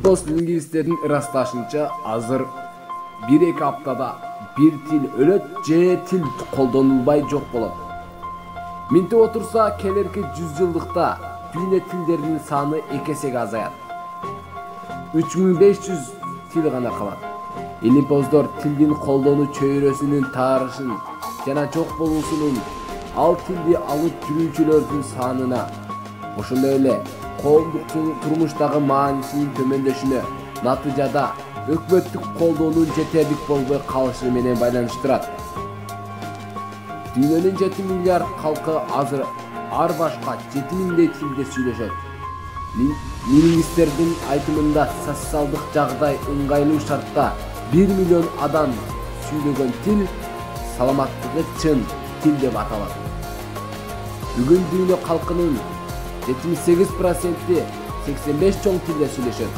Дос лингвисттердин ырасташынча азыр 1-2 аптада бир тил өлөт же тил колдонулбай жок болот. Минтип отурса, келерки 100 жылдыкта дүйнө тилдеринин саны 2 эсеге азаят. 3500 тил гана калат. Илимпоздор тилдин колдонуу чөйрөсүнүн таарышын жана жок болуусунун ал тилди алып жүрүүчүлөрдүн санына, ошондой эле коомдук турмуштагы маанисинин төмөндөшүнө, натыйжада өкмөттүк колдоонун жетерлик болбой калышы менен байланыштырат. Дүйнөнүн 7 миллиард калкы азыр ар башка 7000 тилде сүйлөшөт. Лингвисттердин айтымында социалдык жагдай ыңгайлуу шартта 1 миллион адам сүйлөгөн тил саламаттыгы чын тил деп аталат. Бүгүн дүйнө калкынын 78% 85 чоң тилде сүйлөшөт.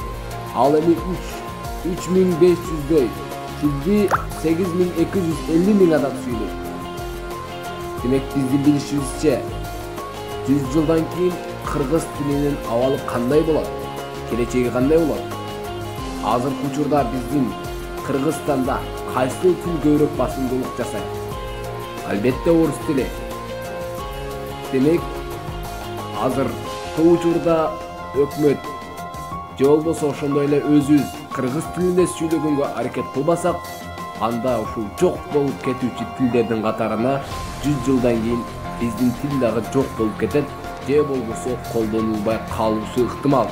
Ал эми 3500дөй тилди 8250 миң адам сүйлөйт. Демек биздин билишибизче 100 жылдан кийин кыргыз тилинин абалы кандай болот? Келечеги кандай болот? Азыркы учурда биздин Кыргызстанда кайсы тил көбүрөөк басымдуулук жасайт? Албетте орус тили. Демек азыркы учурда өкмөт же болбосо ошондой эле өзүбүз кыргыз тилинде сүйлөгөнгө аракет кылбасак, анда ушул жок болуп кетүүчү тилдердин катарына 100 жылдан кийин биздин тил дагы жок болуп кетет, же болбосо колдонулбай калуусу ыктымал.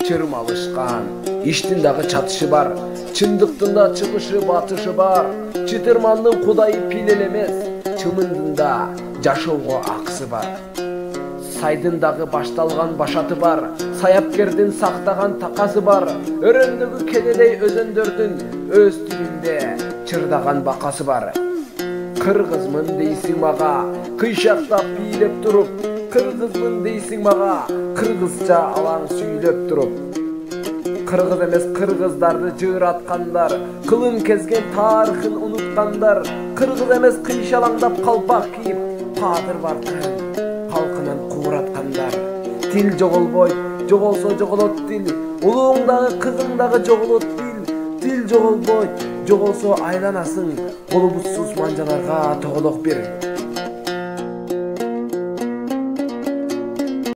Чырмалышкан, иштин дагы чатышы бар, чындыктын да чыгышы батышы бар. Чытырмандын кудайы пил эле эмес, чымындын да жашоого акысы бар. Сайдын дагы башталган башаты бар, саяпкердин сактаган такасы бар. Өрөндөгү кенедей өзөндөрдүн өз тилинде чырдаган бакасы бар. Кыргызмын дейсиң мага, кыйшактап бийлеп туруп, кыргызмын дейсиң мага, кыргызча алаң сүйлөп туруп. Кыргыз эмес кыргыздарды жыраткандар, кылын кезген тарыхын унуткандар. Кыргыз эмес кыйшалаңдап калпак кийип, кадыр баркын калкынан куураткандар. Тил жоголбойт, жоголсо жоголот тил, улууң дагы кызың дагы жоголот тил. Тил жоголбойт, жоголсо айланасың, колубузсуз манжаларга тоголок бир.